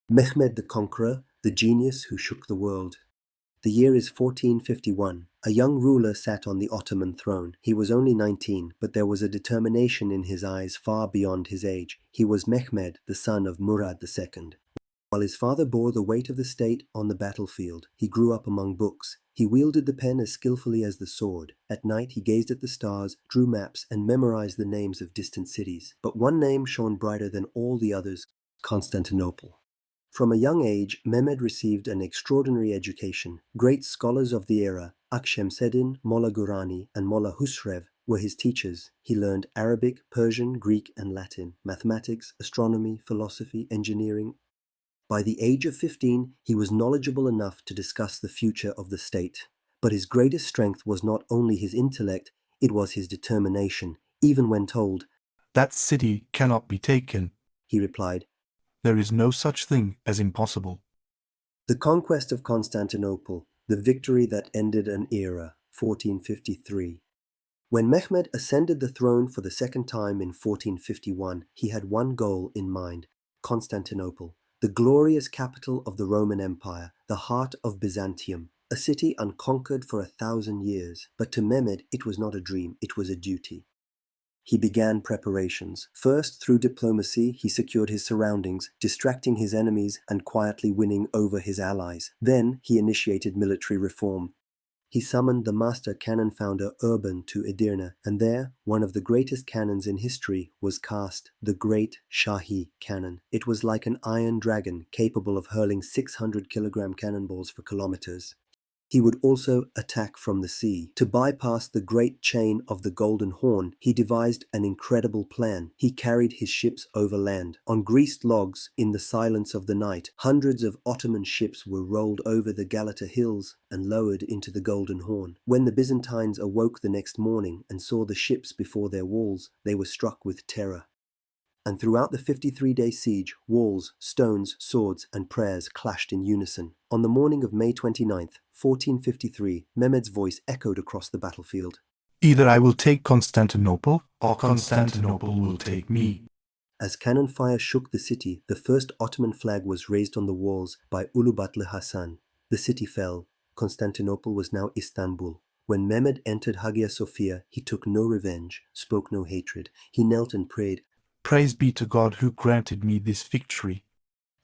Mehmed the Conqueror, the genius who shook the world. The year is 1451. A young ruler sat on the Ottoman throne. He was only 19, but there was a determination in his eyes far beyond his age. He was Mehmed, the son of Murad II. While his father bore the weight of the state on the battlefield, he grew up among books. He wielded the pen as skillfully as the sword. At night he gazed at the stars, drew maps, and memorized the names of distant cities. But one name shone brighter than all the others: Constantinople. From a young age, Mehmed received an extraordinary education. Great scholars of the era, Akshemseddin, Molla Gurani, and Molla Husrev, were his teachers. He learned Arabic, Persian, Greek, and Latin, mathematics, astronomy, philosophy, engineering. By the age of 15, he was knowledgeable enough to discuss the future of the state. But his greatest strength was not only his intellect, it was his determination. Even when told, "That city cannot be taken," he replied, "There is no such thing as impossible." The conquest of Constantinople, the victory that ended an era, 1453. When Mehmed ascended the throne for the second time in 1451, he had one goal in mind: Constantinople, the glorious capital of the Roman Empire, the heart of Byzantium, a city unconquered for 1,000 years. But to Mehmed it was not a dream, it was a duty. He began preparations. First, through diplomacy, he secured his surroundings, distracting his enemies and quietly winning over his allies. Then, he initiated military reform. He summoned the master cannon founder Urban to Edirne, and there, one of the greatest cannons in history was cast, the Great Shahi Cannon. It was like an iron dragon, capable of hurling 600-kilogram cannonballs for kilometers. He would also attack from the sea. To bypass the great chain of the Golden Horn, he devised an incredible plan. He carried his ships overland. On greased logs, in the silence of the night, hundreds of Ottoman ships were rolled over the Galata hills and lowered into the Golden Horn. When the Byzantines awoke the next morning and saw the ships before their walls, they were struck with terror. And throughout the 53-day siege, walls, stones, swords, and prayers clashed in unison. On the morning of May 29th, 1453, Mehmed's voice echoed across the battlefield. "Either I will take Constantinople, or Constantinople will take me." As cannon fire shook the city, the first Ottoman flag was raised on the walls by Ulubatlı Hasan. The city fell. Constantinople was now Istanbul. When Mehmed entered Hagia Sophia, he took no revenge, spoke no hatred. He knelt and prayed, "Praise be to God who granted me this victory."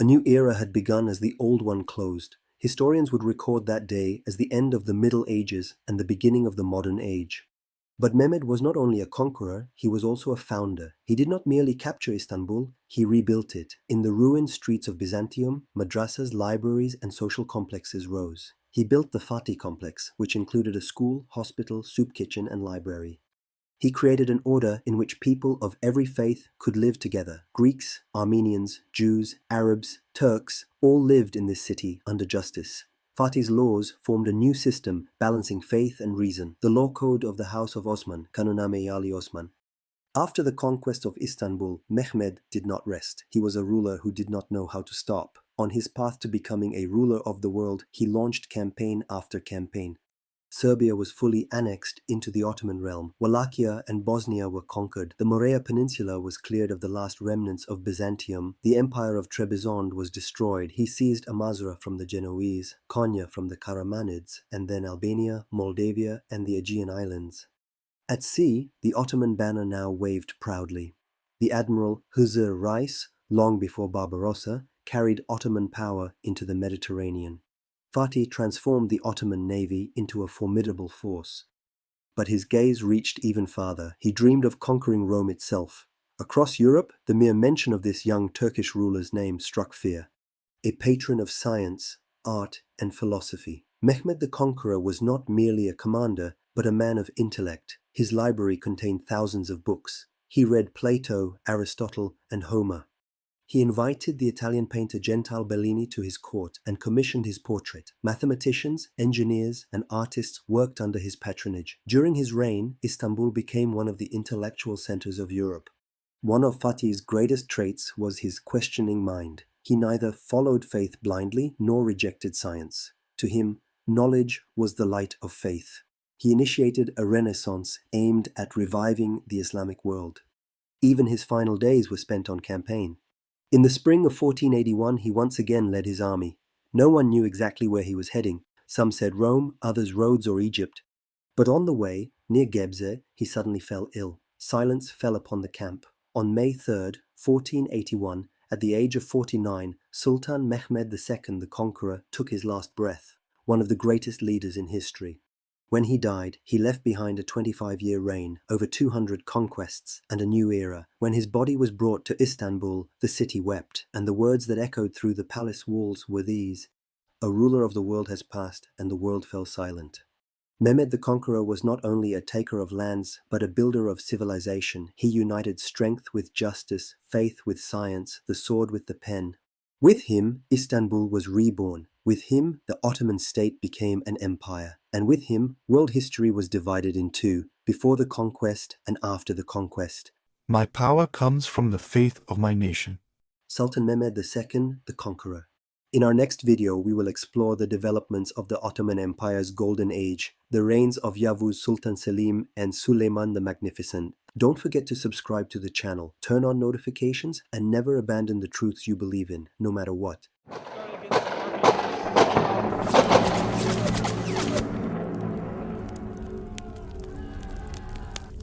A new era had begun as the old one closed. Historians would record that day as the end of the Middle Ages and the beginning of the modern age. But Mehmed was not only a conqueror, he was also a founder. He did not merely capture Istanbul, he rebuilt it. In the ruined streets of Byzantium, madrasas, libraries, and social complexes rose. He built the Fatih complex, which included a school, hospital, soup kitchen, and library. He created an order in which people of every faith could live together. Greeks, Armenians, Jews, Arabs, Turks, all lived in this city under justice. Fatih's laws formed a new system balancing faith and reason, the law code of the House of Osman, Kanuname Ali Osman. After the conquest of Istanbul, Mehmed did not rest. He was a ruler who did not know how to stop. On his path to becoming a ruler of the world, he launched campaign after campaign. Serbia was fully annexed into the Ottoman realm. Wallachia and Bosnia were conquered. The Morea Peninsula was cleared of the last remnants of Byzantium. The empire of Trebizond was destroyed. He seized Amasra from the Genoese, Konya from the Karamanids, and then Albania, Moldavia, and the Aegean Islands. At sea, the Ottoman banner now waved proudly. The admiral Hızır Reis, long before Barbarossa, carried Ottoman power into the Mediterranean. Fatih transformed the Ottoman navy into a formidable force. But his gaze reached even farther. He dreamed of conquering Rome itself. Across Europe, the mere mention of this young Turkish ruler's name struck fear. A patron of science, art, and philosophy, Mehmed the Conqueror was not merely a commander, but a man of intellect. His library contained thousands of books. He read Plato, Aristotle, and Homer. He invited the Italian painter Gentile Bellini to his court and commissioned his portrait. Mathematicians, engineers, and artists worked under his patronage. During his reign, Istanbul became one of the intellectual centers of Europe. One of Fatih's greatest traits was his questioning mind. He neither followed faith blindly nor rejected science. To him, knowledge was the light of faith. He initiated a renaissance aimed at reviving the Islamic world. Even his final days were spent on campaign. In the spring of 1481, he once again led his army. No one knew exactly where he was heading. Some said Rome, others Rhodes or Egypt. But on the way, near Gebze, he suddenly fell ill. Silence fell upon the camp. On May 3rd, 1481, at the age of 49, Sultan Mehmed II the Conqueror took his last breath, one of the greatest leaders in history. When he died, he left behind a 25-year reign, over 200 conquests, and a new era. When his body was brought to Istanbul, the city wept, and the words that echoed through the palace walls were these: "A ruler of the world has passed, and the world fell silent." Mehmed the Conqueror was not only a taker of lands, but a builder of civilization. He united strength with justice, faith with science, the sword with the pen. With him, Istanbul was reborn. With him, the Ottoman state became an empire. And with him, world history was divided in two, before the conquest and after the conquest. My power comes from the faith of my nation. Sultan Mehmed II, the Conqueror. In our next video, we will explore the developments of the Ottoman Empire's golden age, the reigns of Yavuz Sultan Selim and Suleiman the Magnificent. Don't forget to subscribe to the channel, turn on notifications, and never abandon the truths you believe in, no matter what.